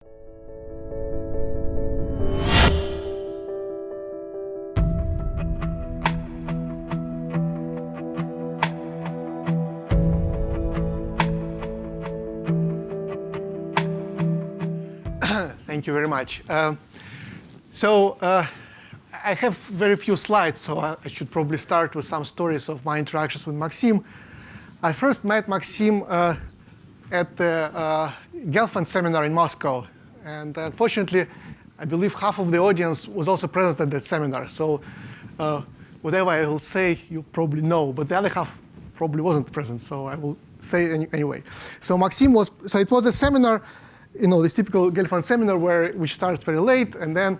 Thank you very much. I have very few slides, so I should probably start with some stories of my interactions with Maxim. I first met Maxim at the Gelfand seminar in Moscow. And unfortunately, I believe half of the audience was also present at that seminar. So whatever I will say, you probably know. But the other half probably wasn't present, so I will say anyway. So it was a seminar, this typical Gelfand seminar which starts very late, and then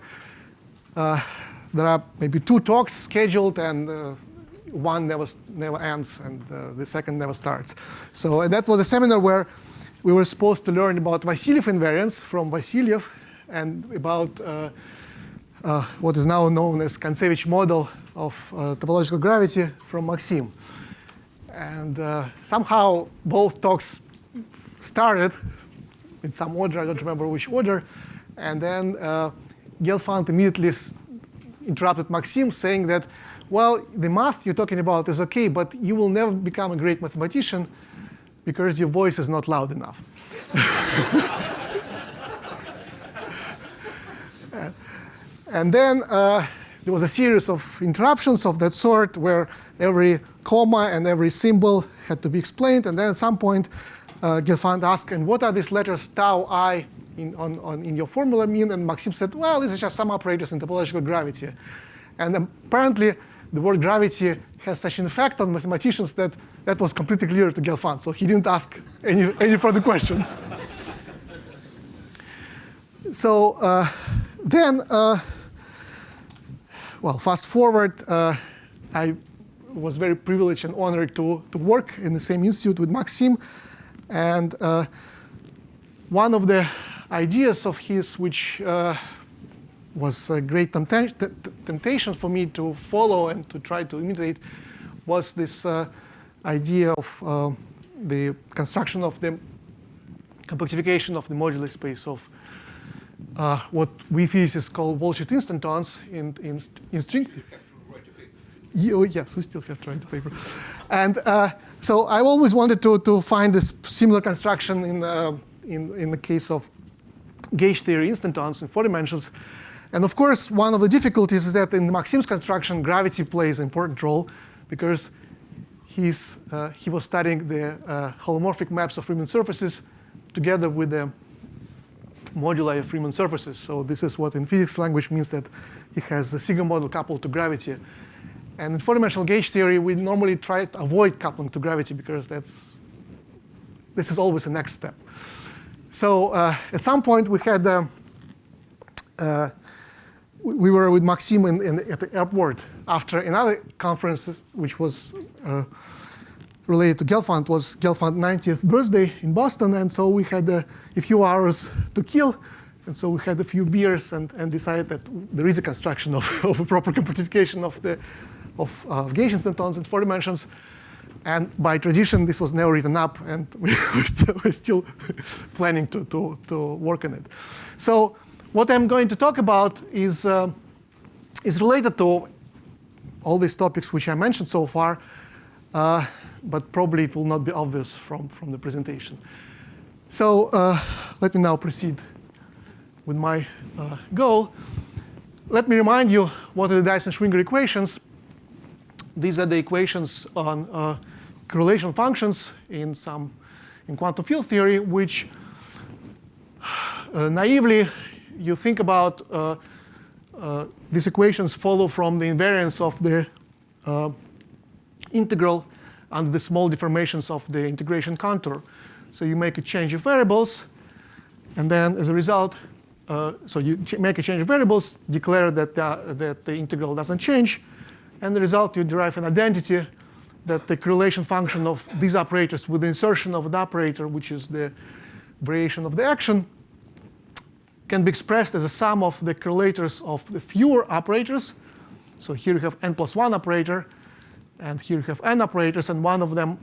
there are maybe 2 talks scheduled, and one never ends, and the second never starts. So that was a seminar where we were supposed to learn about Vasiliev invariance from Vasiliev, and about what is now known as Kontsevich model of topological gravity from Maxim. And somehow both talks started in some order, I don't remember which order, and then Gelfand immediately interrupted Maxim, saying that, well, the math you're talking about is okay, but you will never become a great mathematician because your voice is not loud enough. And then there was a series of interruptions of that sort where every comma and every symbol had to be explained. And then at some point, Gelfand asked, and what are these letters tau I in your formula mean? And Maxim said, well, this is just some operators in topological gravity. And apparently, the word gravity has such an effect on mathematicians that was completely clear to Gelfand. So he didn't ask any further questions. So then, fast forward, I was very privileged and honored to work in the same institute with Maxim. And one of the ideas of his, which was a great temptation for me to follow and to try to imitate, was this idea of the construction of the compactification of the modular space of what we physicists call Walsh instantons in string theory. Yes, we still have to write the paper. And so I always wanted to find a similar construction in the case of gauge theory instantons in 4 dimensions. And of course, one of the difficulties is that in Maxim's construction, gravity plays an important role because he was studying the holomorphic maps of Riemann surfaces together with the moduli of Riemann surfaces. So this is what in physics language means that he has the sigma model coupled to gravity. And in 4-dimensional gauge theory, we normally try to avoid coupling to gravity because this is always the next step. So at some point, we had we were with Maxim at the airport after another conference, which was related to Gelfand, was Gelfand's 90th birthday in Boston, and so we had a few hours to kill, and so we had a few beers and decided that there is a construction of a proper compactification of gauge instantons in 4 dimensions. And by tradition, this was never written up, and we're still planning to work on it. So what I'm going to talk about is related to all these topics which I mentioned so far, but probably it will not be obvious from the presentation. So let me now proceed with my goal. Let me remind you what are the Dyson-Schwinger equations. These are the equations on correlation functions in quantum field theory, which naively you think about these equations follow from the invariance of the integral under the small deformations of the integration contour. So you make a change of variables, and then as a result, so you make a change of variables, declare that the integral doesn't change, and the result you derive an identity that the correlation function of these operators with the insertion of the operator, which is the variation of the action, can be expressed as a sum of the correlators of the fewer operators. So here you have n+1 operator, and here you have n operators, and one of them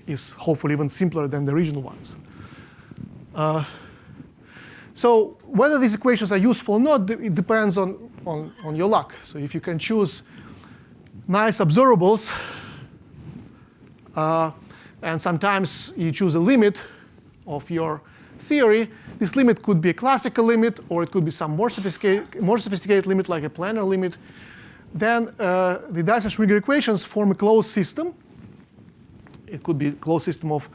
is hopefully even simpler than the original ones. So whether these equations are useful or not, it depends on your luck. So if you can choose nice observables, and sometimes you choose a limit of your theory, this limit could be a classical limit, or it could be some more sophisticated limit, like a planar limit. Then the Dyson-Schwinger equations form a closed system. It could be a closed system of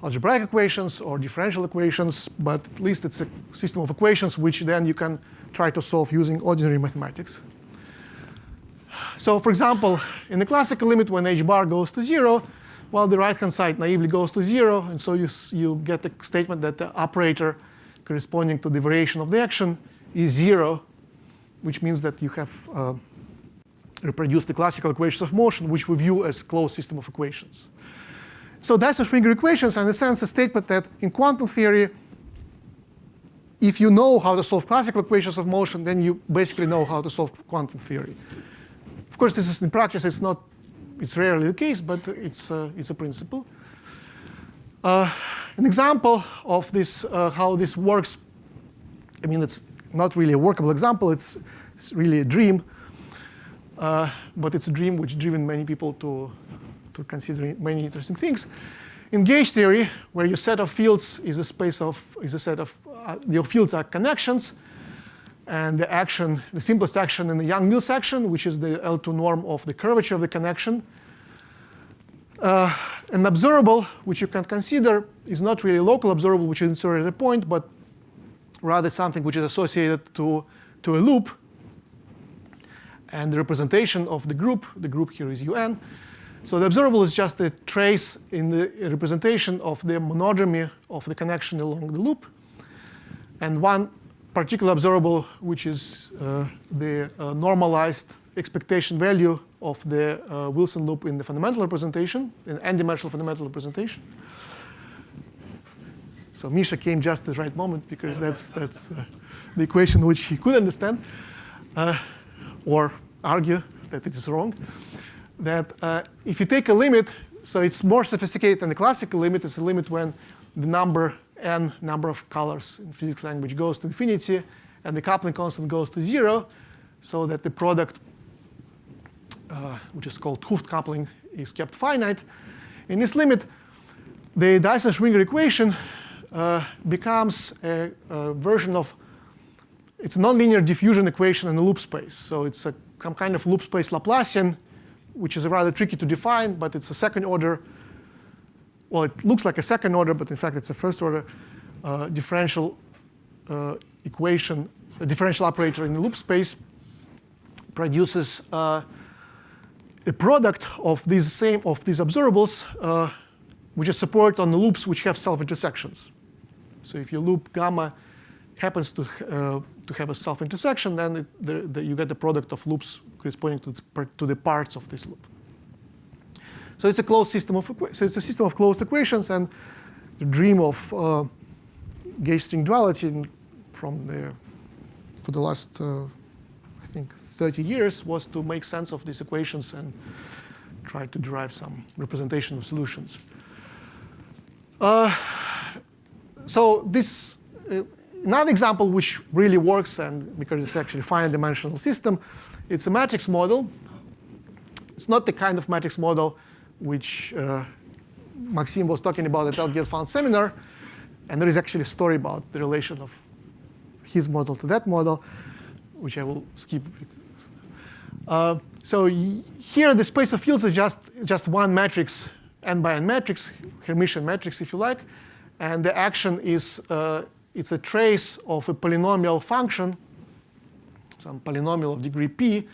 algebraic equations or differential equations, but at least it's a system of equations which then you can try to solve using ordinary mathematics. So for example, in the classical limit, when h bar goes to 0, well, the right-hand side naively goes to 0, and so you get a statement that the operator corresponding to the variation of the action is 0, which means that you have reproduced the classical equations of motion, which we view as closed system of equations. So Dyson-Schwinger equations are in a sense a statement that in quantum theory, if you know how to solve classical equations of motion, then you basically know how to solve quantum theory. Of course, this is in practice, it's rarely the case, but it's a principle. An example of this, how this works, I mean, it's not really a workable example, it's really a dream, but it's a dream which driven many people to consider many interesting things. In gauge theory, where your set of fields is a set of your fields are connections, and the simplest action in the Young-Mills action, which is the L2 norm of the curvature of the connection. An observable, which you can consider, is not really a local observable, which is inserted at a point, but rather something which is associated to a loop. And the representation of the group here is UN. So the observable is just a trace in the representation of the monodromy of the connection along the loop. And one particular observable, which is the normalized expectation value of the Wilson loop in the fundamental representation, in n-dimensional fundamental representation. So Misha came just at the right moment, because that's the equation which he could understand or argue that it is wrong. That if you take a limit, so it's more sophisticated than the classical limit. It's a limit when the number of colors in physics language goes to infinity, and the coupling constant goes to 0, so that the product, which is called 't Hooft coupling, is kept finite. In this limit, the Dyson-Schwinger equation becomes a version of, it's a nonlinear diffusion equation in a loop space. So it's some kind of loop space Laplacian, which is rather tricky to define, but it's a second order. Well, it looks like a second order, but in fact it's a first order differential equation. A differential operator in the loop space produces a product of these observables, which is supported on the loops which have self-intersections. So if your loop gamma happens to have a self-intersection, then you get the product of loops corresponding to the parts of this loop. So it's a closed system of closed equations, and the dream of gauge string duality for the last I think 30 years was to make sense of these equations and try to derive some representation of solutions. So this another example which really works, and because it's actually a finite dimensional system, it's a matrix model. It's not the kind of matrix model which Maxime was talking about at Elgin-Fan seminar, and there is actually a story about the relation of his model to that model, which I will skip. So here the space of fields is just one matrix, n by n matrix, Hermitian matrix if you like, and the action is it's a trace of a polynomial function, some polynomial of degree p,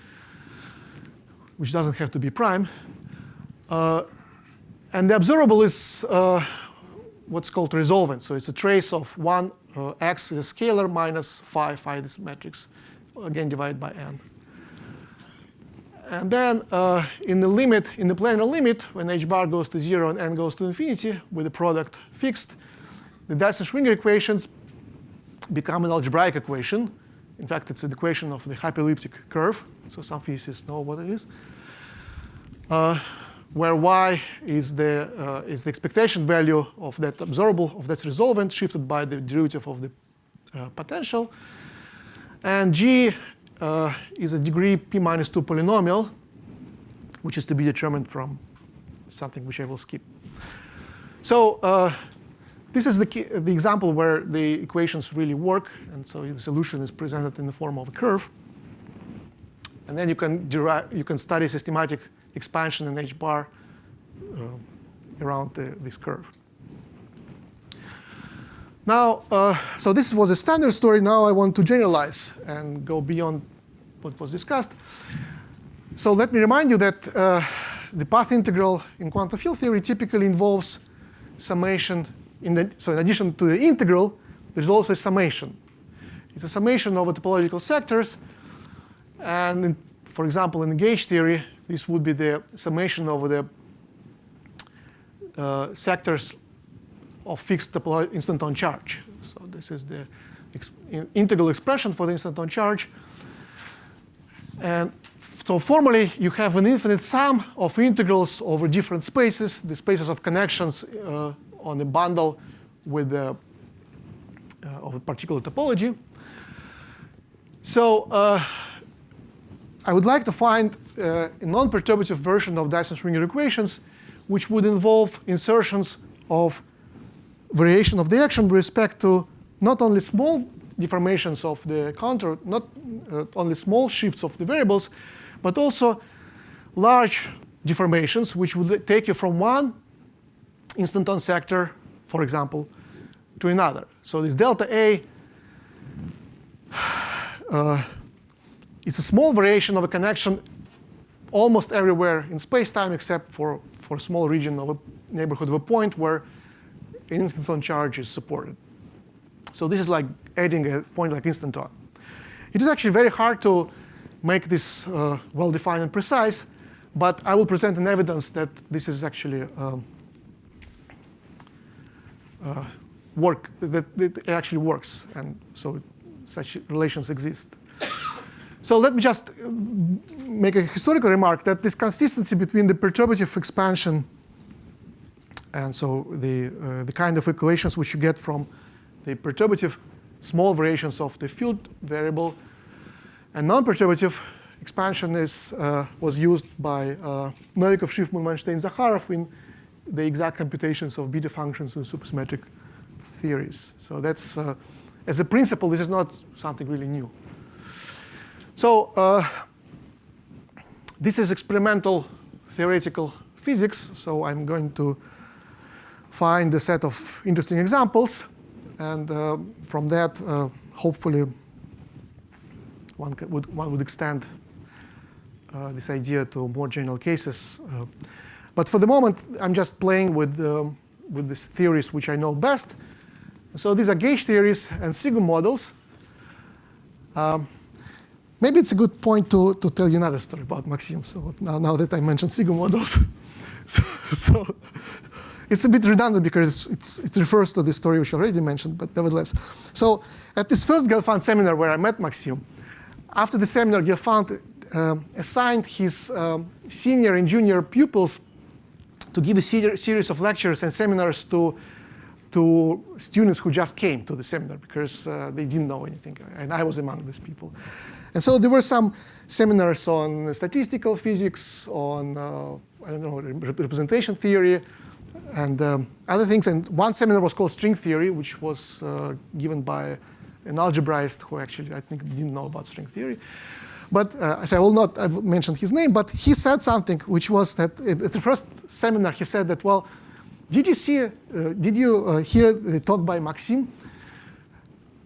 which doesn't have to be prime. And the observable is what's called resolvent. So it's a trace of 1 x is a scalar minus phi this matrix, again divided by n. And then in the planar limit, when h bar goes to 0 and n goes to infinity, with the product fixed, the Dyson-Schwinger equations become an algebraic equation. In fact, it's an equation of the hyperelliptic curve. So some physicists know what it is. Where y is the expectation value of that observable, of that resolvent, shifted by the derivative of the potential. And G is a degree p minus 2 polynomial, which is to be determined from something which I will skip. So this is the example where the equations really work. And so the solution is presented in the form of a curve. And then you can study systematic expansion in H bar around this curve. Now, so this was a standard story. Now I want to generalize and go beyond what was discussed. So let me remind you that the path integral in quantum field theory typically involves summation. So in addition to the integral, there's also a summation. It's a summation over topological sectors. And for example, in the gauge theory, this would be the summation over the sectors of fixed instanton charge. So this is the integral expression for the instanton charge. And so formally, you have an infinite sum of integrals over different spaces, the spaces of connections on a bundle with of a particular topology. So I would like to find a non-perturbative version of Dyson-Schwinger equations, which would involve insertions of variation of the action with respect to not only small deformations of the contour, not only small shifts of the variables, but also large deformations, which would take you from one instanton sector, for example, to another. So this delta A, it's a small variation of a connection almost everywhere in space-time except for a small region of a neighborhood of a point where an instanton charge is supported. So this is like adding a point like instanton. It is actually very hard to make this well-defined and precise, but I will present an evidence that this is actually that it actually works, and so such relations exist. So let me just make a historical remark that this consistency between the perturbative expansion and so the kind of equations which you get from the perturbative small variations of the field variable and non-perturbative expansion was used by Novikov, Schiffman, Manstein, Zakharov in the exact computations of beta functions in supersymmetric theories. So that's, as a principle, this is not something really new. So this is experimental theoretical physics. So I'm going to find a set of interesting examples. And from that, hopefully, one would extend this idea to more general cases. But for the moment, I'm just playing with these theories which I know best. So these are gauge theories and Sigma models. Maybe it's a good point to tell you another story about Maxim. So now that I mentioned Sigma models, so it's a bit redundant because it refers to the story which I already mentioned, but nevertheless. So at this first Gelfand seminar where I met Maxim, after the seminar, Gelfand assigned his senior and junior pupils to give a series of lectures and seminars to students who just came to the seminar because they didn't know anything, and I was among these people. And so there were some seminars on statistical physics, on I don't know, representation theory, and other things. And one seminar was called string theory, which was given by an algebraist who actually, I think, didn't know about string theory. But so I will not mention his name, but he said something, which was that at the first seminar, he said that, well, did you hear the talk by Maxim?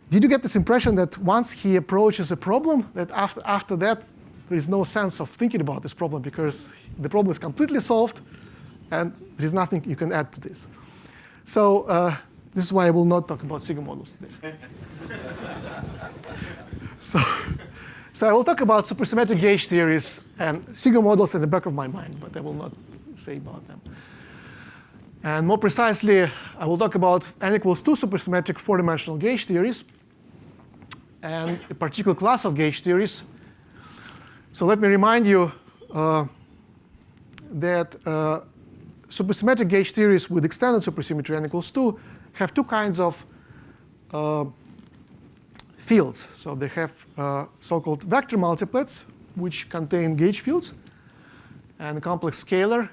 Did you get this impression that once he approaches a problem, that after that, there is no sense of thinking about this problem because the problem is completely solved and there is nothing you can add to this? So this is why I will not talk about Sigma models today. So I will talk about supersymmetric gauge theories and Sigma models in the back of my mind, but I will not say about them. And more precisely, I will talk about n equals 2 supersymmetric four-dimensional gauge theories and a particular class of gauge theories. So let me remind you that supersymmetric gauge theories with extended supersymmetry n equals 2 have two kinds of fields. So they have so-called vector multiplets, which contain gauge fields, and a complex scalar,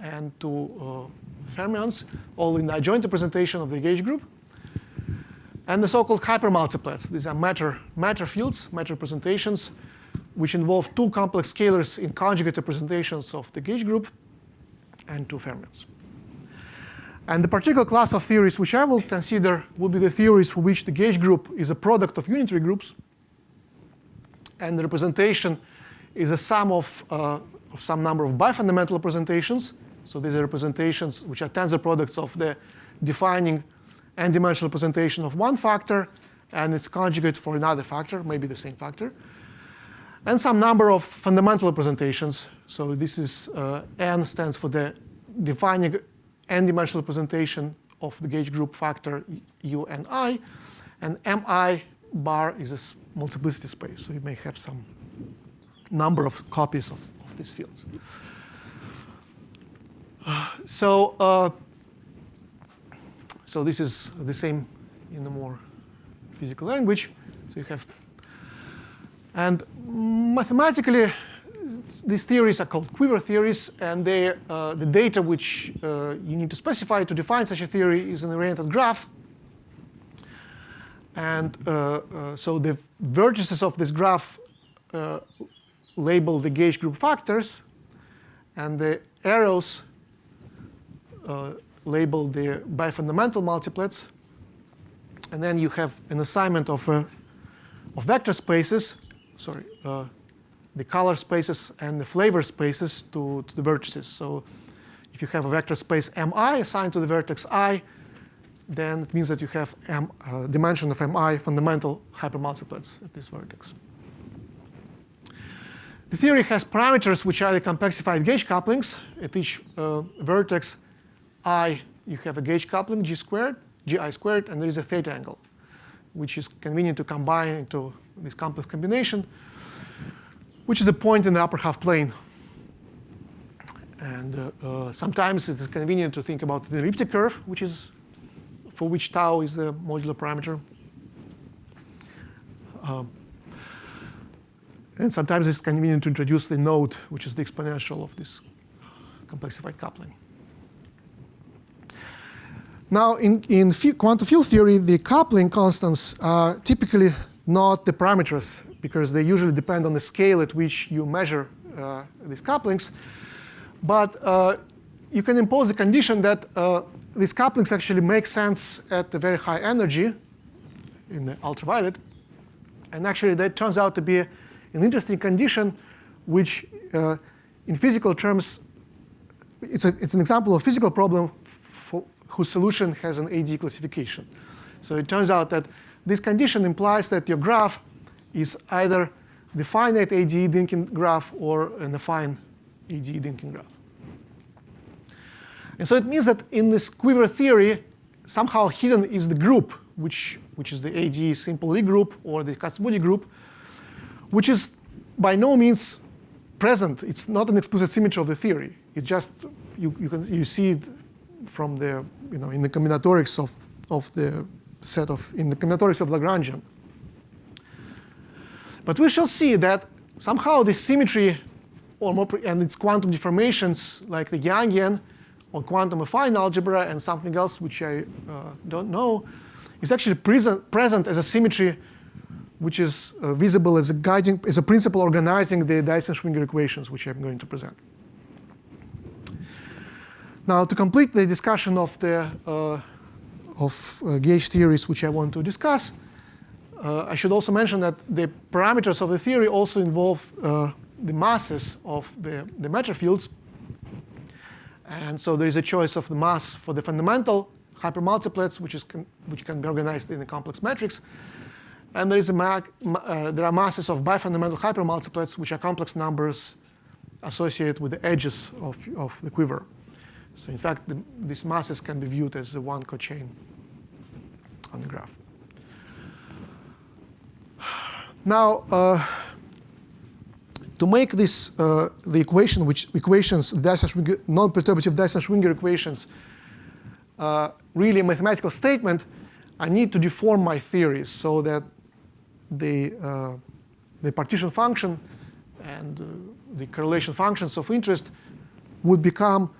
and two fermions, all in the adjoint representation of the gauge group. And the so-called hypermultiplets. These are matter fields, matter representations, which involve two complex scalars in conjugate representations of the gauge group and two fermions. And the particular class of theories which I will consider will be the theories for which the gauge group is a product of unitary groups, and the representation is a sum of some number of bifundamental representations. So these are representations which are tensor products of the defining n-dimensional representation of one factor and its conjugate for another factor, maybe the same factor, and some number of fundamental representations. So this is n stands for the defining n-dimensional representation of the gauge group factor u and I, and mi bar is a multiplicity space. So you may have some number of copies of these fields. So this is the same in a more physical language. So you have, and mathematically, these theories are called quiver theories, and they, the data which you need to specify to define such a theory is an oriented graph. And so the vertices of this graph label the gauge group factors, and the arrows label the bifundamental multiplets. And then you have an assignment of vector spaces, the color spaces and the flavor spaces to the vertices. So if you have a vector space mi assigned to the vertex I, then it means that you have dimension of mi fundamental hypermultiplets at this vertex. The theory has parameters which are the complexified gauge couplings. At each vertex I, you have a gauge coupling gi squared, and there is a theta angle, which is convenient to combine into this complex combination, which is a point in the upper half plane. And sometimes it is convenient to think about the elliptic curve, which is for which tau is the modular parameter. And sometimes it's convenient to introduce the node, which is the exponential of this complexified coupling. Now, in quantum field theory, the coupling constants are typically not the parameters, because they usually depend on the scale at which you measure these couplings. But you can impose the condition that these couplings actually make sense at the very high energy in the ultraviolet. And actually, that turns out to be an interesting condition, which in physical terms, it's an example of a physical problem whose solution has an AD classification. So it turns out that this condition implies that your graph is either the finite ADE Dynkin graph or an affine ADE Dynkin graph. And so it means that in this quiver theory, somehow hidden is the group, which is the ADE simple Lie group or the Kac-Moody group, which is by no means present. It's not an explicit symmetry of the theory. It's just you see it from the in the combinatorics of the set of in the combinatorics of Lagrangian. But we shall see that somehow this symmetry, and its quantum deformations like the Yangian or quantum affine algebra and something else which I don't know, is actually present as a symmetry which is visible as a principle organizing the Dyson-Schwinger equations, which I'm going to present. Now, to complete the discussion of the gauge theories which I want to discuss, I should also mention that the parameters of the theory also involve the masses of the matter fields. And so there is a choice of the mass for the fundamental hypermultiplets, which can be organized in a complex matrix. And there are masses of bifundamental hypermultiplets, which are complex numbers associated with the edges of the quiver. So in fact, these masses can be viewed as the one cochain on the graph. Now, to make this the equations, non-perturbative Dyson-Schwinger equations, really a mathematical statement, I need to deform my theories so that the partition function and the correlation functions of interest would become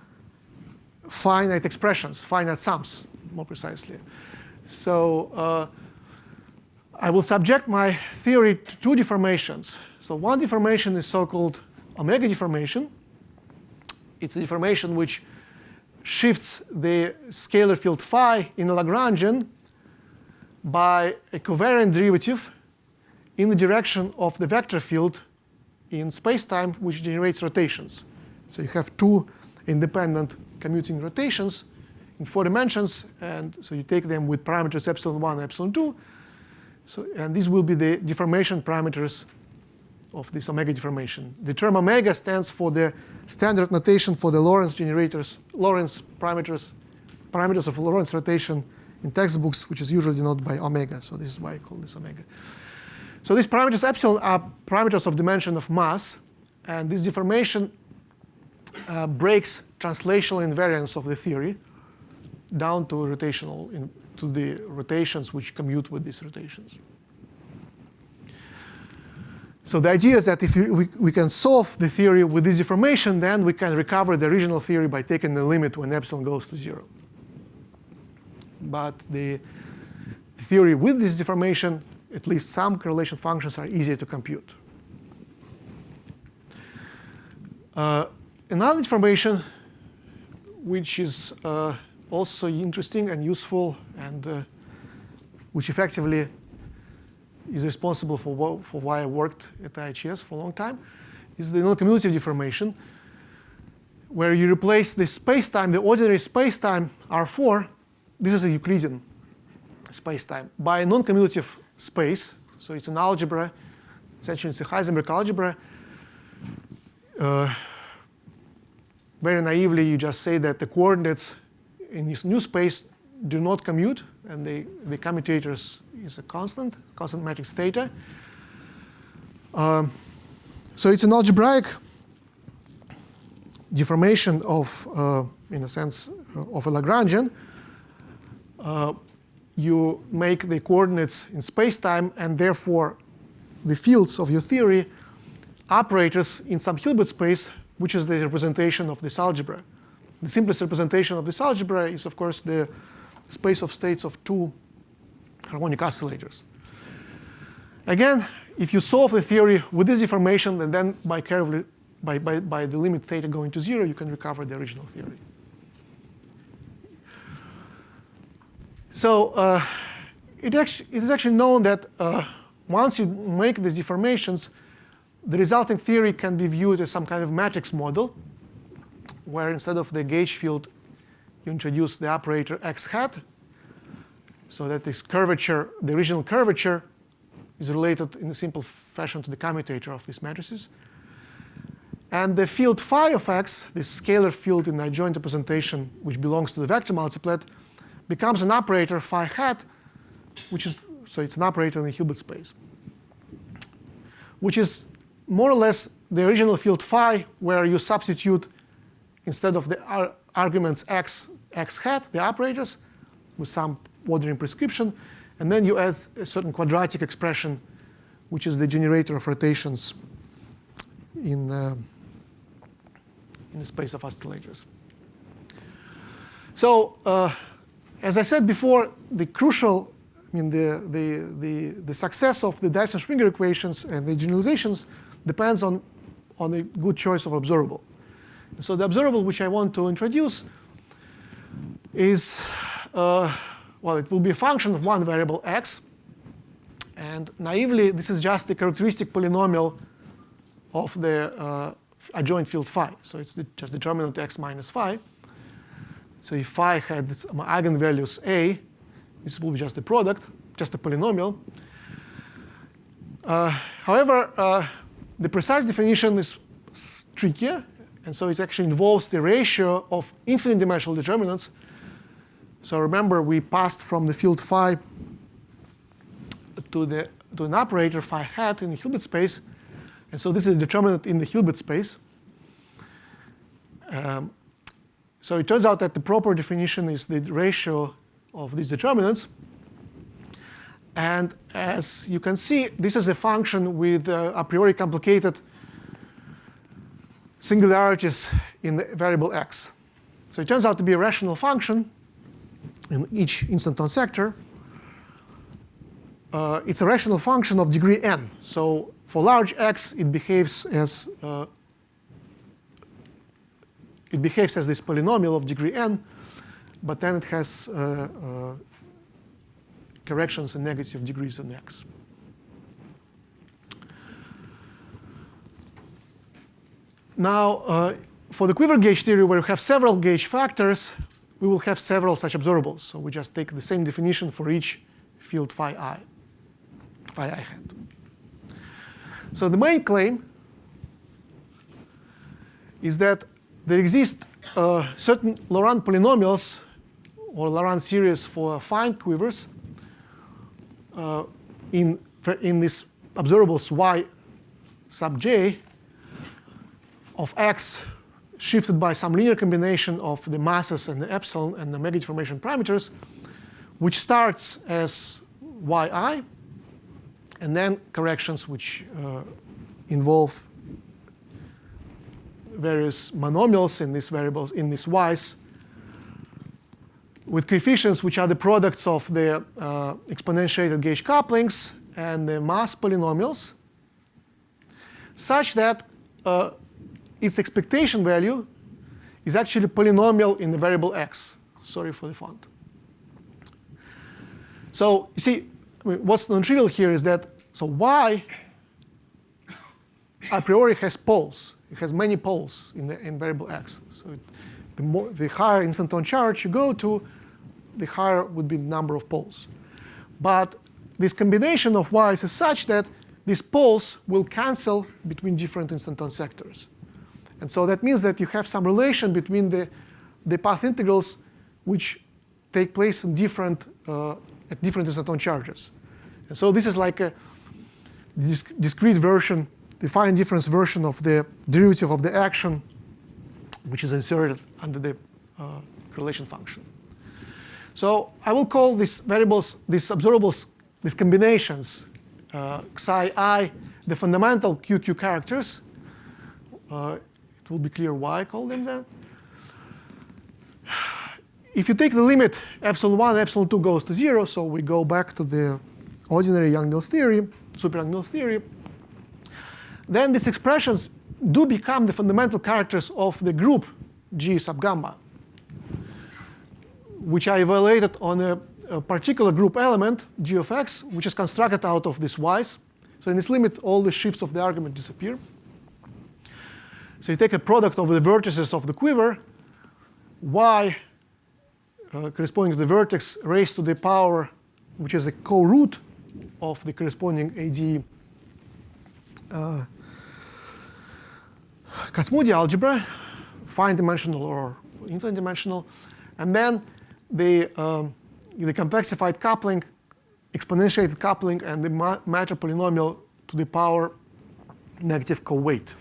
finite expressions, finite sums, more precisely. So I will subject my theory to two deformations. So one deformation is so-called omega deformation. It's a deformation which shifts the scalar field phi in a Lagrangian by a covariant derivative in the direction of the vector field in space-time, which generates rotations. So you have two independent commuting rotations in 4 dimensions, and so you take them with parameters epsilon 1 and epsilon 2. So, and these will be the deformation parameters of this omega deformation. The term omega stands for the standard notation for the Lorentz generators, Lorentz parameters of Lorentz rotation in textbooks, which is usually denoted by omega. So this is why I call this omega. So these parameters epsilon are parameters of dimension of mass, and this deformation breaks translational invariance of the theory down to rotational, to the rotations which commute with these rotations. So the idea is that if we can solve the theory with this deformation, then we can recover the original theory by taking the limit when epsilon goes to 0. But the theory with this deformation, at least some correlation functions are easier to compute. Another deformation, which is also interesting and useful, and which effectively is responsible for why I worked at IHS for a long time, is the non-commutative deformation, where you replace the space-time, the ordinary space-time R4, this is a Euclidean space-time, by a non-commutative space. So it's an algebra, essentially it's a Heisenberg algebra. Very naively, you just say that the coordinates in this new space do not commute, and the commutator is a constant matrix theta. So it's an algebraic deformation of, in a sense, of a Lagrangian. You make the coordinates in space-time, and therefore the fields of your theory operators in some Hilbert space, which is the representation of this algebra. The simplest representation of this algebra is, of course, the space of states of two harmonic oscillators. Again, if you solve the theory with this deformation, and then by the limit theta going to 0, you can recover the original theory. So it is actually known that once you make these deformations, the resulting theory can be viewed as some kind of matrix model, where instead of the gauge field, you introduce the operator x hat, so that this curvature, the original curvature, is related in a simple fashion to the commutator of these matrices. And the field phi of x, this scalar field in the adjoint representation, which belongs to the vector multiplet, becomes an operator phi hat, which is, so it's an operator in the Hilbert space, which is more or less the original field phi, where you substitute, instead of the arguments x hat, the operators, with some ordering prescription, and then you add a certain quadratic expression, which is the generator of rotations in the space of oscillators. So as I said before, the crucial, I mean, the success of the Dyson-Schwinger equations and the generalizations depends on a good choice of observable. So the observable which I want to introduce is, well, it will be a function of one variable x. And naively, this is just the characteristic polynomial of the adjoint field phi. So it's just determinant x minus phi. So if phi had its eigenvalues a, this will be just the product, just a polynomial. However, the precise definition is trickier, and so it actually involves the ratio of infinite dimensional determinants. So remember, we passed from the field phi to an operator phi hat in the Hilbert space, and so this is a determinant in the Hilbert space. So it turns out that the proper definition is the ratio of these determinants. And as you can see, this is a function with a priori complicated singularities in the variable x. So it turns out to be a rational function in each instanton sector. It's a rational function of degree n. So for large x, it behaves as this polynomial of degree n, but then it has corrections in negative degrees on x. Now, for the quiver gauge theory, where we have several gauge factors, we will have several such observables. So we just take the same definition for each field phi I hat. So the main claim is that there exist certain Laurent polynomials or Laurent series for affine quivers in these observables y sub j of x shifted by some linear combination of the masses and the epsilon and the mega deformation parameters, which starts as yi, and then corrections which involve various monomials in these variables, in these y's, with coefficients which are the products of the exponentiated gauge couplings and the mass polynomials, such that its expectation value is actually polynomial in the variable x. Sorry for the font. So you see, what's non-trivial here is that so y a priori has poles. It has many poles in variable x. So the higher instanton charge you go to, the higher would be the number of poles. But this combination of y's is such that these poles will cancel between different instanton sectors. And so that means that you have some relation between the path integrals which take place in different, at different instanton charges. And so this is like a discrete version, defined difference version of the derivative of the action which is inserted under the correlation function. So I will call these variables, these observables, these combinations, psi I, the fundamental QQ characters. It will be clear why I call them that. If you take the limit epsilon 1, epsilon 2 goes to 0, so we go back to the ordinary Young-Mills theory, super Young-Mills theory, then these expressions do become the fundamental characters of the group G sub gamma, which I evaluated on a particular group element, G of x, which is constructed out of these y's. So in this limit, all the shifts of the argument disappear. So you take a product of the vertices of the quiver, y corresponding to the vertex raised to the power, which is a co-root of the corresponding AD Kac-Moody algebra, fine dimensional or infinite dimensional, and then the complexified coupling, exponentiated coupling, and the matter polynomial to the power negative co-weight.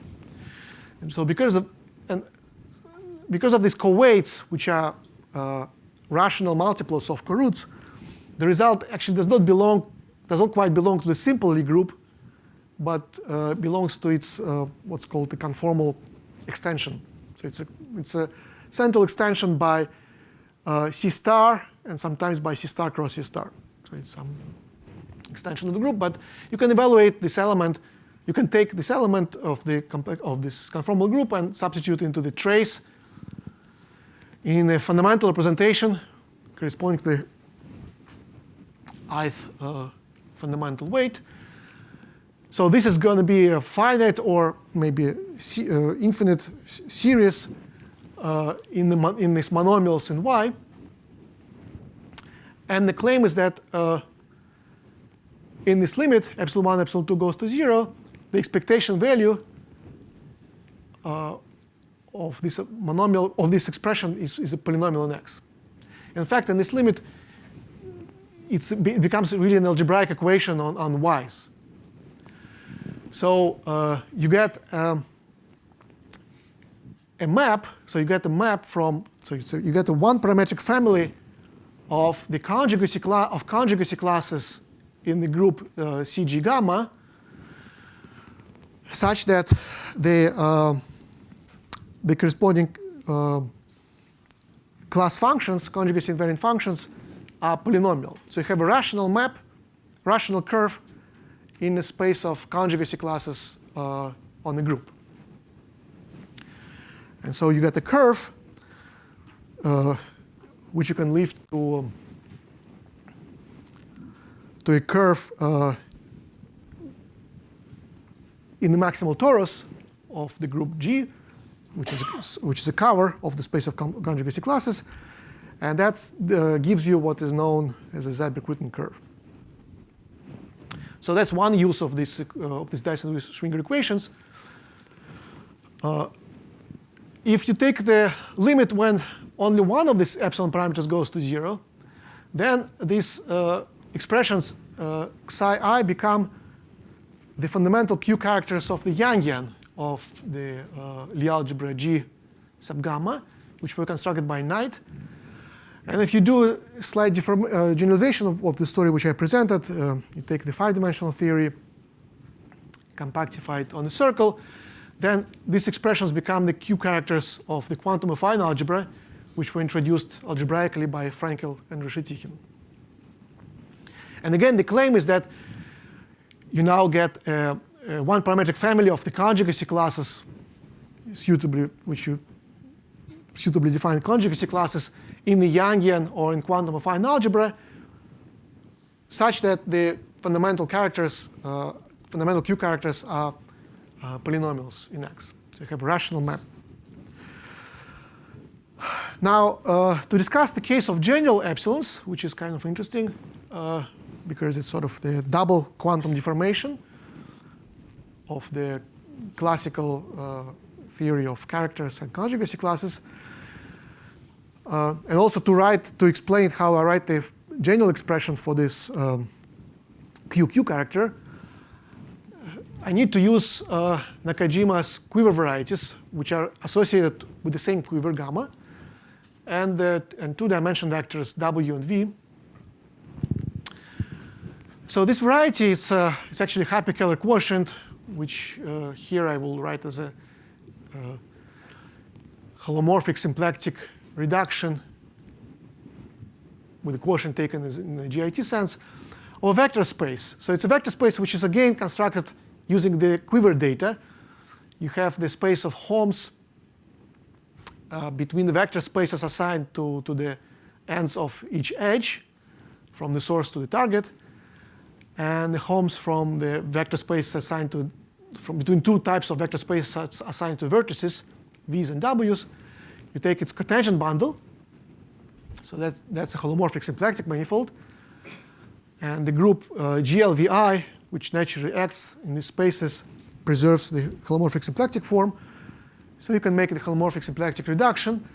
And so because of these co-weights, which are rational multiples of co-roots, the result actually doesn't quite belong to the simple Lie group, but belongs to its what's called the conformal extension. So it's a central extension by C star and sometimes by C star cross C star. So it's some extension of the group, but you can evaluate this element. You can take this element of this conformal group and substitute into the trace in a fundamental representation corresponding to the ith fundamental weight. So this is going to be a finite or maybe infinite series in these monomials in y. And the claim is that in this limit, epsilon 1, epsilon 2 goes to 0, the expectation value of this monomial, of this expression is a polynomial in x. In fact, in this limit, it becomes really an algebraic equation on y's. So you get a map. So you get a map from. So you get a one parametric family of the conjugacy conjugacy classes in the group CG gamma such that the corresponding class functions, conjugacy invariant functions, are polynomial. So you have a rational map, rational curve in a space of conjugacy classes on the group. And so you get a curve which you can lift to a curve in the maximal torus of the group G, which is a cover of the space of conjugacy classes, and that gives you what is known as a Seiberg-Witten curve. So that's one use of these Dyson-Schwinger equations. If you take the limit when only one of these epsilon parameters goes to 0, then these expressions psi I become the fundamental Q characters of the Yangian of the Lie algebra G sub gamma, which were constructed by Knight. And if you do a slight generalization of the story which I presented, you take the 5-dimensional theory, compactify it on a circle, then these expressions become the Q characters of the quantum affine algebra, which were introduced algebraically by Frankel and Reshetikhin. And again, the claim is that you now get a one-parametric family of the conjugacy classes, which you suitably define conjugacy classes in the Yangian or in quantum affine algebra, such that the fundamental characters, fundamental Q characters, are polynomials in X. So you have a rational map. Now, to discuss the case of general epsilons, which is kind of interesting, because it's sort of the double quantum deformation of the classical theory of characters and conjugacy classes, and also to explain how I write the general expression for this QQ character, I need to use Nakajima's quiver varieties, which are associated with the same quiver gamma, and two-dimensional vectors W and V. So this variety is it's actually a Happy-Keller quotient, which here I will write as a holomorphic symplectic reduction with a quotient taken in the GIT sense of a vector space. So it's a vector space which is again constructed using the quiver data. You have the space of homes between the vector spaces assigned to the ends of each edge from the source to the target, and the homes from the vector space assigned to between two types of vector space assigned to vertices, V's and W's. You take its cotangent bundle. So that's a holomorphic symplectic manifold. And the group GLVI, which naturally acts in these spaces, preserves the holomorphic symplectic form. So you can make the holomorphic symplectic reduction.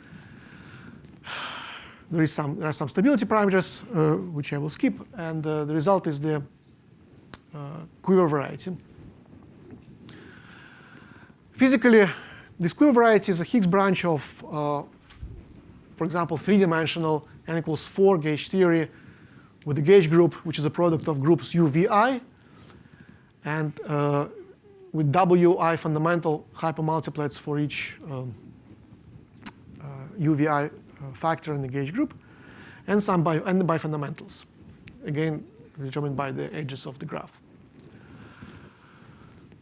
There are some stability parameters, which I will skip, and the result is the quiver variety. Physically, this quiver variety is a Higgs branch of, for example, 3-dimensional n equals 4 gauge theory with the gauge group, which is a product of groups UVI, and with WI fundamental hypermultiplets for each UVI factor in the gauge group, and some by fundamentals, again determined by the edges of the graph.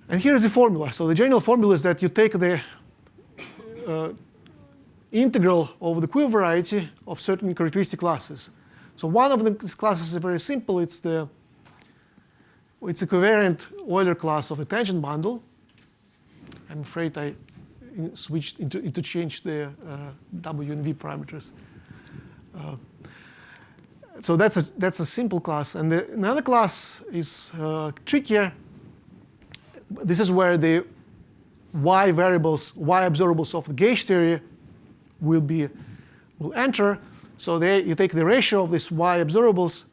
And here is the formula. So the general formula is that you take the integral over the quiver variety of certain characteristic classes. So one of these classes is very simple. It's a covariant Euler class of a tangent bundle. I'm afraid I switched interchanged the W and V parameters. So that's a simple class. And another class is trickier. This is where the y variables, y observables of the gauge theory will enter. So you take the ratio of these y observables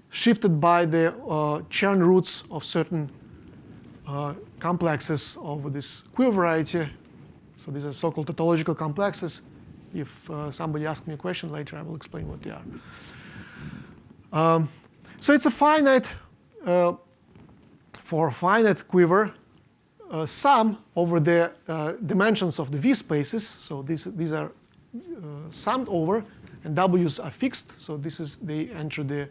shifted by the Chern roots of certain complexes over this quiver variety. So these are so-called tautological complexes. If somebody asks me a question later, I will explain what they are. So it's a finite, for finite quiver, sum over the dimensions of the V spaces. So these are summed over, and W's are fixed. So they enter the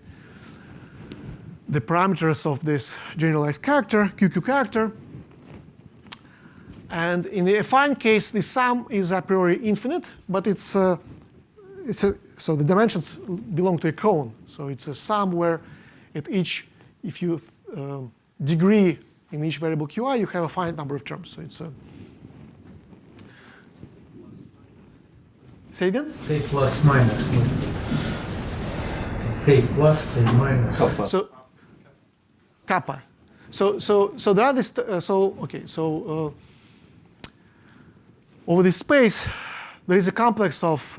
parameters of this generalized character, QQ character. And in the affine case, the sum is a priori infinite, but so the dimensions belong to a cone. So it's a sum where at each, if you degree in each variable qi, you have a finite number of terms. So it's a. Say again? A plus minus. A plus, A minus. So kappa. So there are this. Over this space, there is a complex of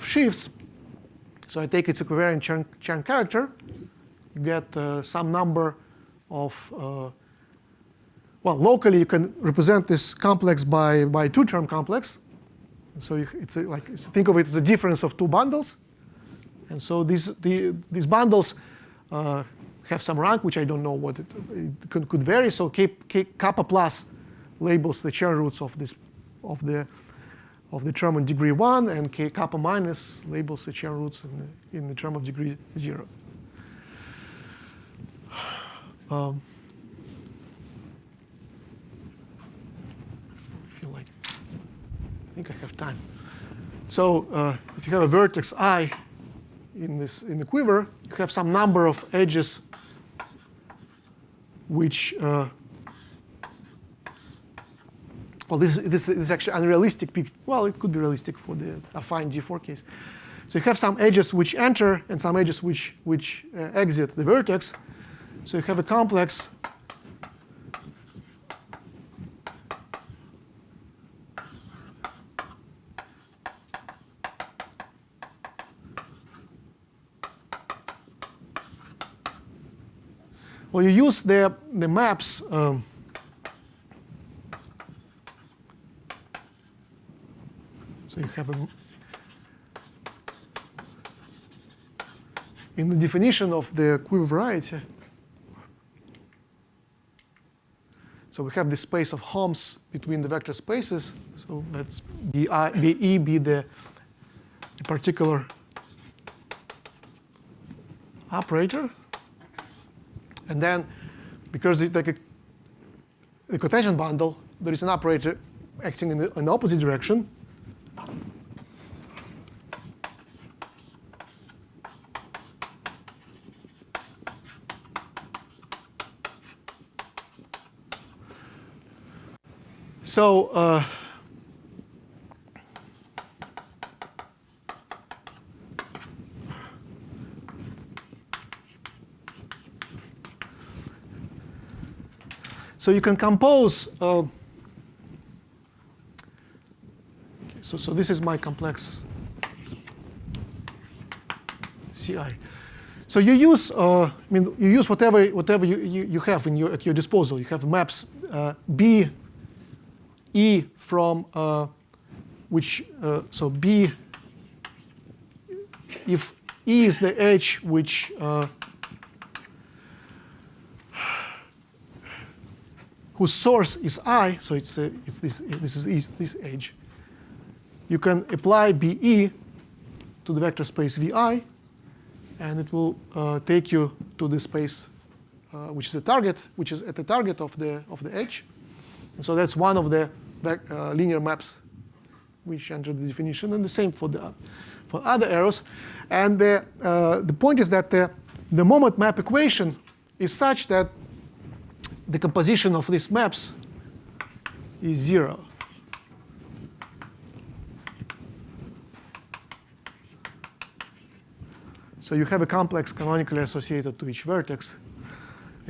sheaves. So I take its equivariant Chern character. You get some number of, locally you can represent this complex by two-term complex. So think of it as a difference of two bundles. And so these bundles have some rank, which I don't know what it could vary. So kappa plus labels the Chern roots of the term in degree 1, and kappa minus labels the Chern roots in the term of degree 0. I feel like I think I have time. So if you have a vertex I in the quiver, you have some number of edges which this is actually unrealistic. Well, it could be realistic for the affine G4 case. So you have some edges which enter and some edges which exit the vertex. So you have a complex you use the maps. So you have in the definition of the quiver variety. So we have this space of Homs between the vector spaces. So let's BE be the particular operator. And then, because the cotangent bundle, there is an operator acting in the opposite direction. So so you can compose. So this is my complex Ci. So you use you use whatever you have at your disposal. You have maps B E from which so B, if E is the edge which whose source is I, so this is this edge. You can apply BE to the vector space VI, and it will take you to the space which is the target, which is at the target of the edge. And so that's one of the linear maps which enter the definition, and the same for other arrows. And the point is that the moment map equation is such that the composition of these maps is 0. So you have a complex canonically associated to each vertex.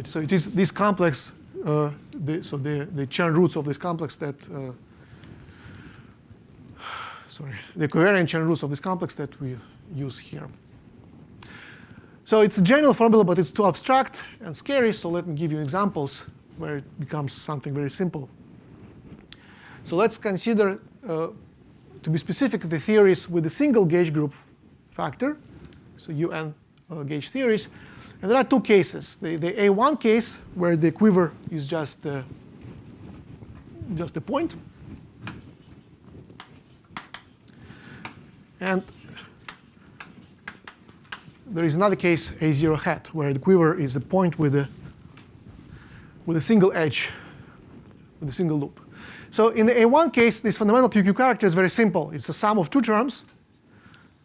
So it is this complex, so the Chern roots of this complex that, the covariant Chern roots of this complex that we use here. So it's a general formula, but it's too abstract and scary, so let me give you examples where it becomes something very simple. So let's consider, to be specific, the theories with a single gauge group factor. So UN gauge theories. And there are two cases. The A1 case, where the quiver is just a point. And there is another case, A0 hat, where the quiver is a point with a single edge, with a single loop. So in the A1 case, this fundamental QQ character is very simple. It's a sum of two terms.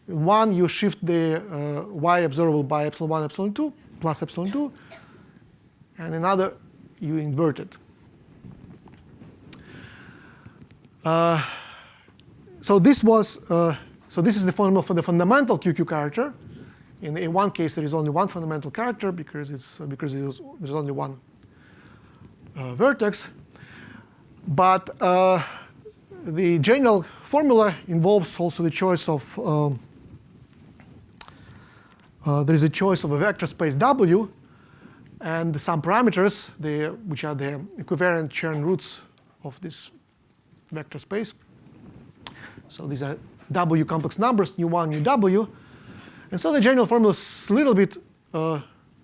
In one, you shift the y observable by epsilon1, epsilon2, plus epsilon2. And in another, you invert it. So this is the formula for the fundamental QQ character. In the A1 case, there is only one fundamental character because there's only one vertex. But the general formula involves also the choice of there is a choice of a vector space W and some parameters, which are the equivariant Chern roots of this vector space. So these are W complex numbers, nu1, nu w. And so the general formula is a little bit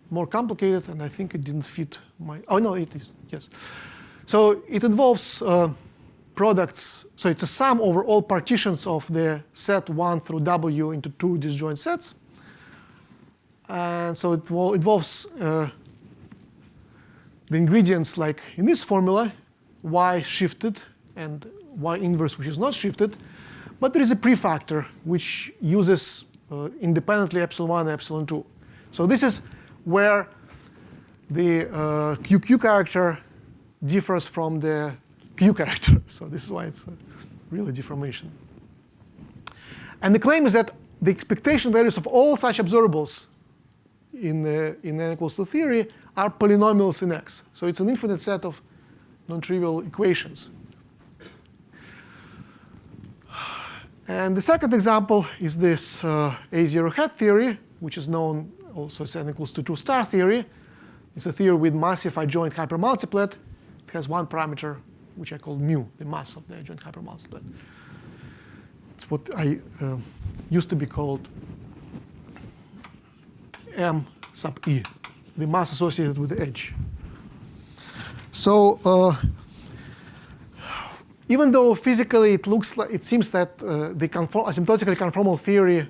more complicated, and I think it didn't fit my. Oh, no, it is, yes. So it involves products. So it's a sum over all partitions of the set 1 through W into two disjoint sets. And so it involves the ingredients like in this formula, y shifted and y inverse, which is not shifted. But there is a prefactor which uses independently epsilon1 and epsilon2. So this is where the QQ character differs from the Q character. So this is why it's really a deformation. And the claim is that the expectation values of all such observables in n equals 2 theory are polynomials in X. So it's an infinite set of non-trivial equations. And the second example is this A0 hat theory, which is known also as n equals to 2 star theory. It's a theory with massive adjoint hypermultiplet. It has one parameter, which I call mu, the mass of the adjoint hypermultiplet. It's what I used to be called M sub e, the mass associated with the edge. So even though physically it seems that the asymptotically conformal theory,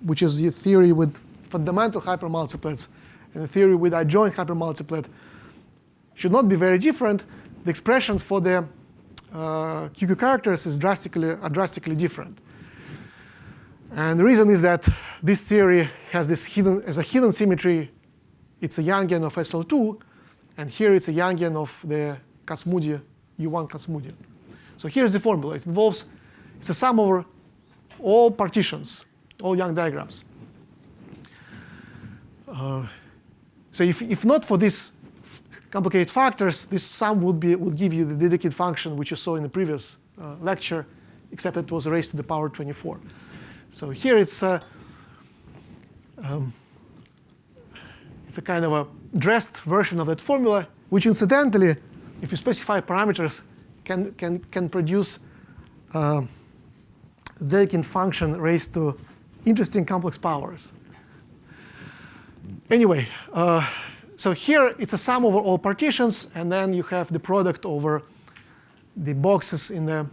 which is the theory with fundamental hypermultiplets and the theory with adjoint hypermultiplet, should not be very different, the expression for the QQ characters is drastically different. And the reason is that this theory has this hidden symmetry. It's a Youngian of SL2, and here it's a Youngian of the Kac-Moody, U1 Kac-Moody. So here's the formula. It involves, it's a sum over all partitions, all Young diagrams. So if not for these complicated factors, this sum would give you the Dedekind function which you saw in the previous lecture, except it was raised to the power 24. So here it's a kind of a dressed version of that formula, which incidentally, if you specify parameters, can produce Dedekind function raised to interesting complex powers. Anyway, so here it's a sum over all partitions, and then you have the product over the boxes on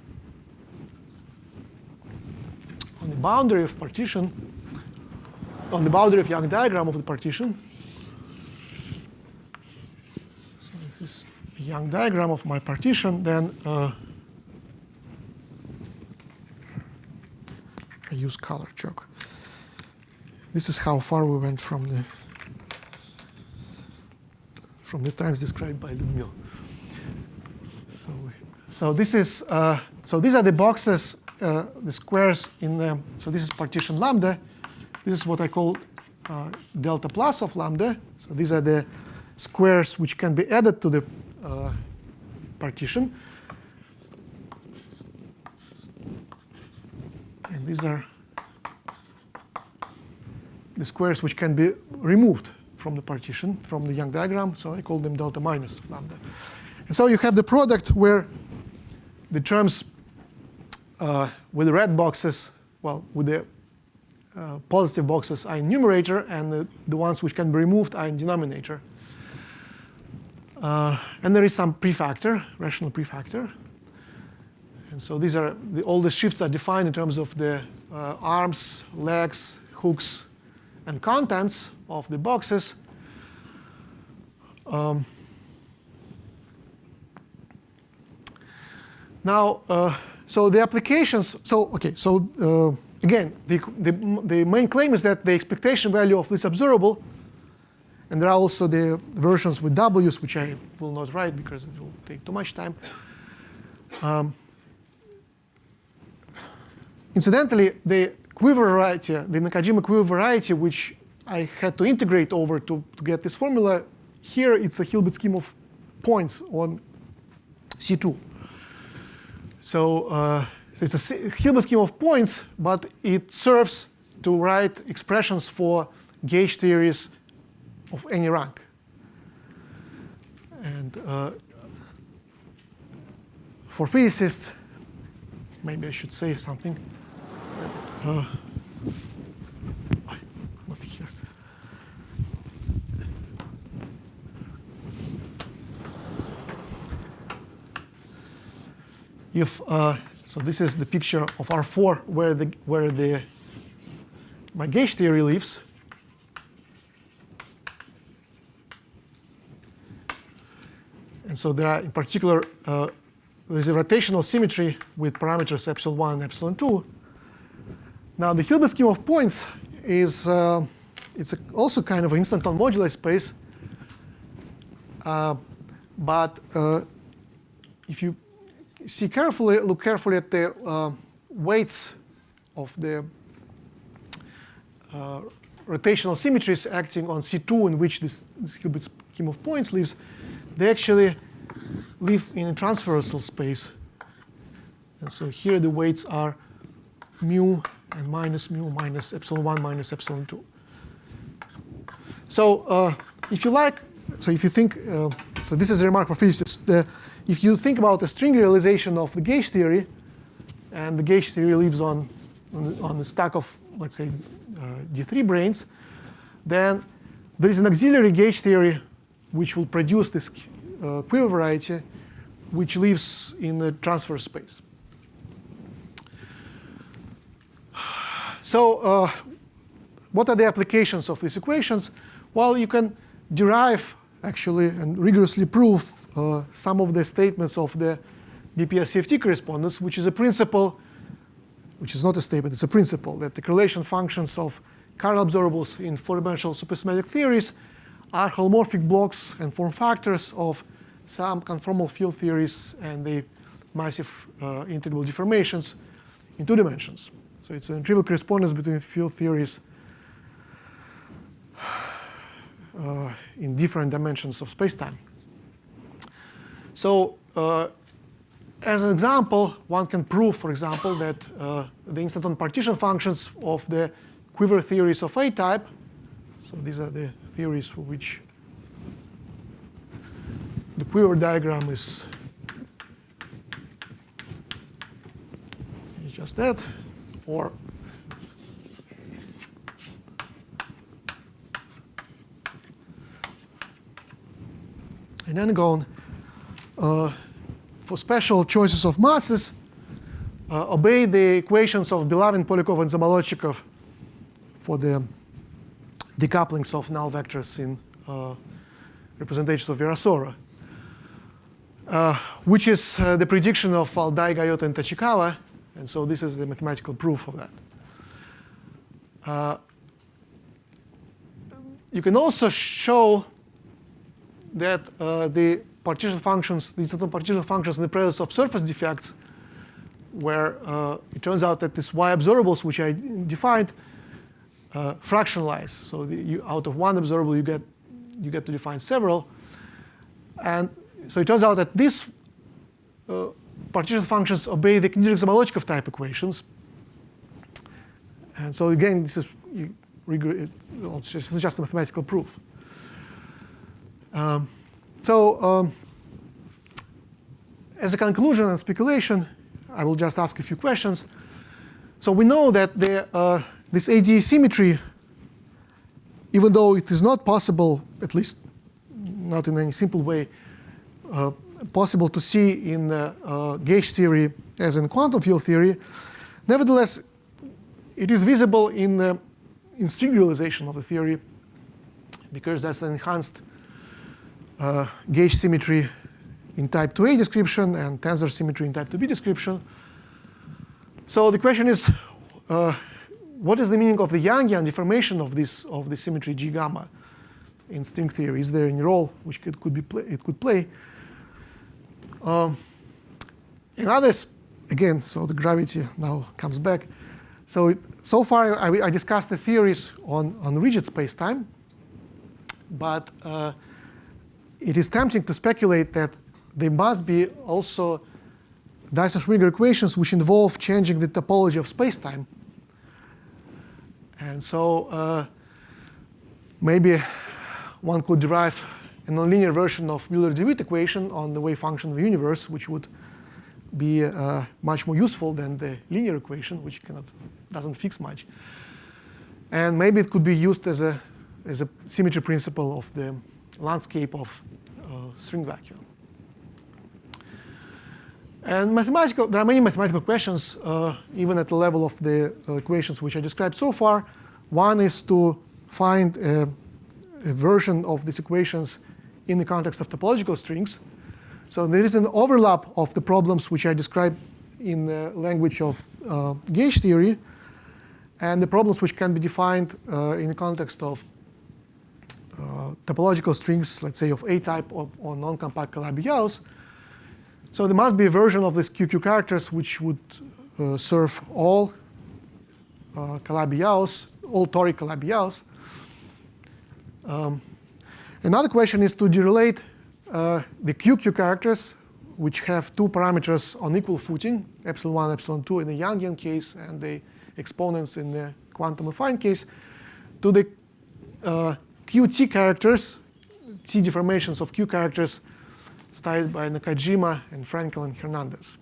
the boundary of partition, on the boundary of Young diagram of the partition. So this is the Young diagram of my partition. Then I use color chalk. This is how far we went from the times described by Ludmil. So this is so these are the boxes, the squares in the. So this is partition lambda. This is what I call delta plus of lambda. So these are the squares which can be added to the partition. And these are the squares which can be removed from the partition, from the Young diagram. So I call them delta minus of lambda. And so you have the product where the terms with the red boxes, well, with the positive boxes are in numerator, and the ones which can be removed are in denominator. And there is some prefactor, rational prefactor. And so these are all the shifts are defined in terms of the arms, legs, hooks, and contents of the boxes. Now, so the applications. So okay. So again, the main claim is that the expectation value of this observable, and there are also the versions with W's, which I will not write because it will take too much time. Incidentally, the quiver variety, the Nakajima quiver variety, which I had to integrate over to get this formula, here it's a Hilbert scheme of points on C2. So it's a Hilbert scheme of points, but it serves to write expressions for gauge theories of any rank. And for physicists, maybe I should say something. Not here. If so, this is the picture of R4 where my gauge theory lives. And so there are, in particular, there's a rotational symmetry with parameters epsilon 1 and epsilon 2. Now, the Hilbert scheme of points is it's also kind of an instanton moduli space. But if you look carefully at the weights of the rotational symmetries acting on C2 in which this Hilbert scheme of points lives, they actually live in a transversal space. And so here the weights are mu and minus mu minus epsilon 1 minus epsilon 2. So if you like, so if you think, so this is a remark for physicists. If you think about a string realization of the gauge theory, and the gauge theory lives on a stack of, let's say, D3 branes, then there is an auxiliary gauge theory which will produce this quiver variety, which lives in the transverse space. So what are the applications of these equations? Well, you can derive, actually, and rigorously prove some of the statements of the BPS-CFT correspondence, which is a principle, which is not a statement, it's a principle, that the correlation functions of chiral observables in four-dimensional supersymmetric theories are holomorphic blocks and form factors of some conformal field theories and the massive integrable deformations in 2 dimensions. So it's a trivial correspondence between field theories in different dimensions of space-time. So as an example, one can prove, for example, that the instanton partition functions of the quiver theories of A-type, so these are the theories for which the quiver diagram is just that, or an n-gon for special choices of masses obey the equations of Belavin, Polyakov, and Zamolodchikov for the decouplings of null vectors in representations of Virasoro, which is the prediction of Aldai, Gayota, and Tachikawa. And so this is the mathematical proof of that. You can also show that the partition functions, the instanton partition functions in the presence of surface defects, where it turns out that these y observables, which I defined, fractionalize. So out of one observable, you get to define several. And so it turns out that these partition functions obey the Knizhik-Zamolodchikov type equations. And so again, this is just a mathematical proof. As a conclusion and speculation, I will just ask a few questions. So we know that the this ADA symmetry, even though it is not possible, at least not in any simple way, possible to see in gauge theory as in quantum field theory, nevertheless, it is visible in string realization of the theory, because that's an enhanced gauge symmetry in type 2A description and tensor symmetry in type 2B description. So the question is, what is the meaning of the Youngian deformation of this symmetry G gamma in string theory? Is there any role which it could play? And others, again, so the gravity now comes back. So far I discussed the theories on rigid space-time, but it is tempting to speculate that there must be also Dyson-Schwinger equations which involve changing the topology of space-time. And so maybe one could derive a nonlinear version of Miller-DeWitt equation on the wave function of the universe, which would be much more useful than the linear equation, which doesn't fix much. And maybe it could be used as a symmetry principle of the landscape of string vacuum. And there are many mathematical questions, even at the level of the equations which I described so far. One is to find a version of these equations in the context of topological strings. So there is an overlap of the problems which I described in the language of gauge theory and the problems which can be defined in the context of topological strings, let's say of A-type or non-compact Calabi-Yauss. So there must be a version of these QQ characters which would serve all Calabi-Yauss, all toric Calabi-Yauss. Another question is to derelate the QQ characters, which have two parameters on equal footing, epsilon1, epsilon2 in the Youngian case, and the exponents in the quantum affine case, to the QT characters, T deformations of Q characters studied by Nakajima and Frankel and Hernandez.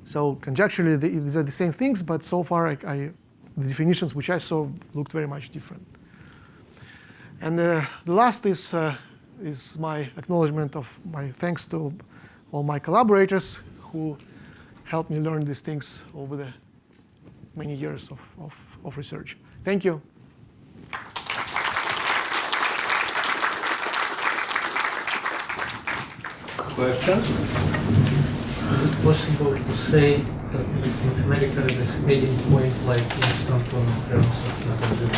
So conjecturally, these are the same things, but so far the definitions which I saw looked very much different. And the last is my acknowledgement of my thanks to all my collaborators who helped me learn these things over the many years of research. Thank you. Questions? Is it possible to say that mathematically the scaling point like instant on terms of Nakajima?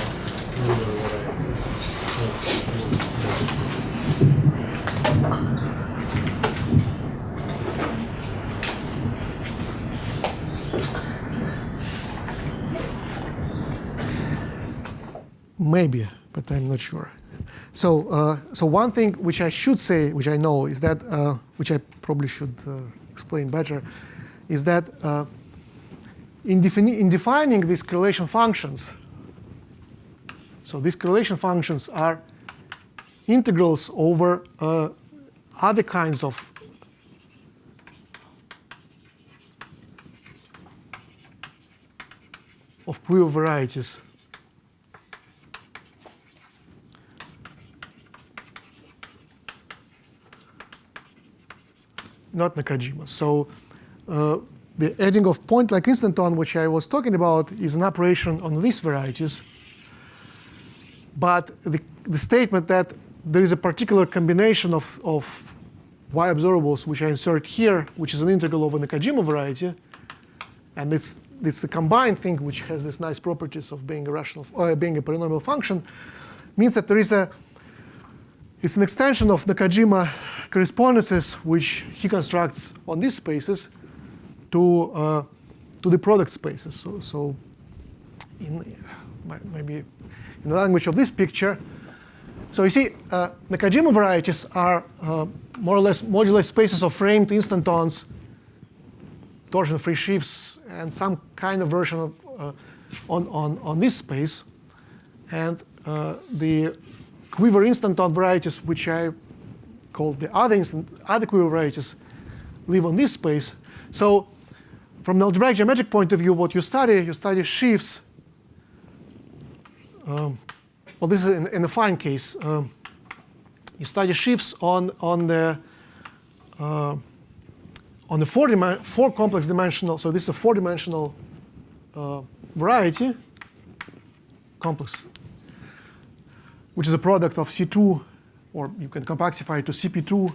Maybe, but I'm not sure. So one thing which I should say, which I know, is that, which I probably should explain better, is that in defining these correlation functions, so these correlation functions are integrals over other kinds of quiver varieties. Not Nakajima. So the adding of point-like instanton, which I was talking about, is an operation on these varieties. But the statement that there is a particular combination of y observables which I insert here, which is an integral over Nakajima variety, and it's a combined thing which has these nice properties of being a rational, being a polynomial function, means that there is it's an extension of Nakajima correspondences which he constructs on these spaces to the product spaces. So maybe in the language of this picture, so you see Nakajima varieties are more or less modular spaces of framed instantons, torsion-free sheaves, and some kind of version of on this space. And the quiver instanton varieties, which I call the other quiver varieties, live on this space. So from the algebraic geometric point of view, what you study sheaves well, this is in the fine case. You study shifts on the four complex dimensional. So this is a four-dimensional variety, complex, which is a product of C2, or you can compactify it to CP2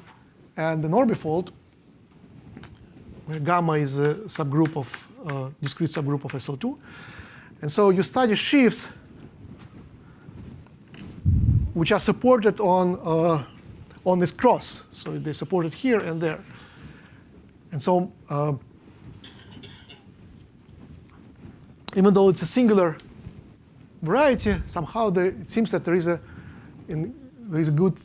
and an orbifold, where gamma is a subgroup of discrete subgroup of SO2. And so you study shifts which are supported on this cross. So they're supported here and there. And so even though it's a singular variety, somehow it seems that there is a good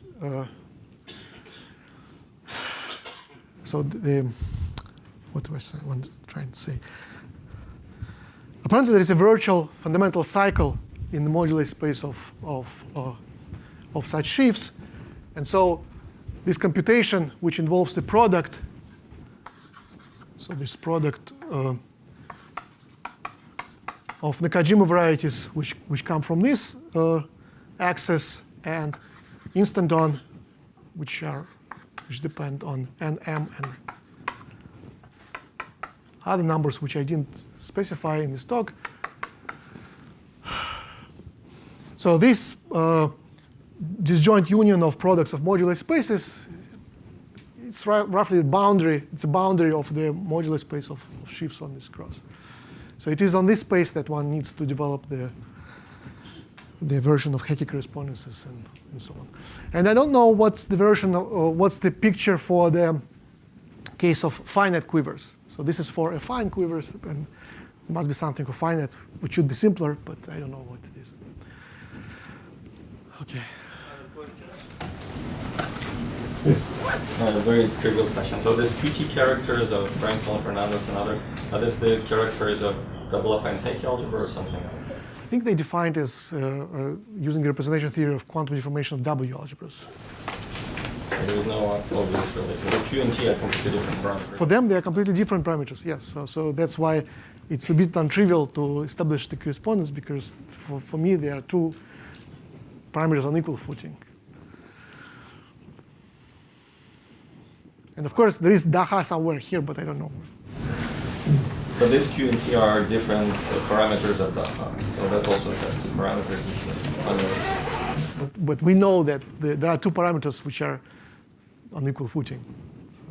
what was I want to try and say? Apparently, there is a virtual fundamental cycle in the moduli space of such shifts, and so this computation, which involves the product, so this product of Nakajima varieties, which come from this axis, and instanton, which depend on nm and other numbers which I didn't specify in this talk. So this disjoint union of products of moduli spaces, it's roughly the boundary. It's a boundary of the moduli space of shifts on this cross. So it is on this space that one needs to develop the version of Hecke correspondences and so on. And I don't know what's the version of, what's the picture for the case of finite quivers. So this is for affine quivers, and there must be something for finite, which should be simpler, but I don't know what it is. Okay. Yes. A very trivial question. So these QT characters of Frankel, Fernandez, and others, are these the characters of double affine Hecke algebra or something else? I think they defined as using the representation theory of quantum deformation of W algebras. There is no obvious relation. The Q and T are completely different parameters. For them, they are completely different parameters, yes. So that's why it's a bit untrivial to establish the correspondence, because for me, they are two parameters on equal footing. And of course, there is Daha somewhere here, but I don't know. But these Q and T are different parameters of Daha. So that also has two parameters. But we know that there are two parameters which are on equal footing. So.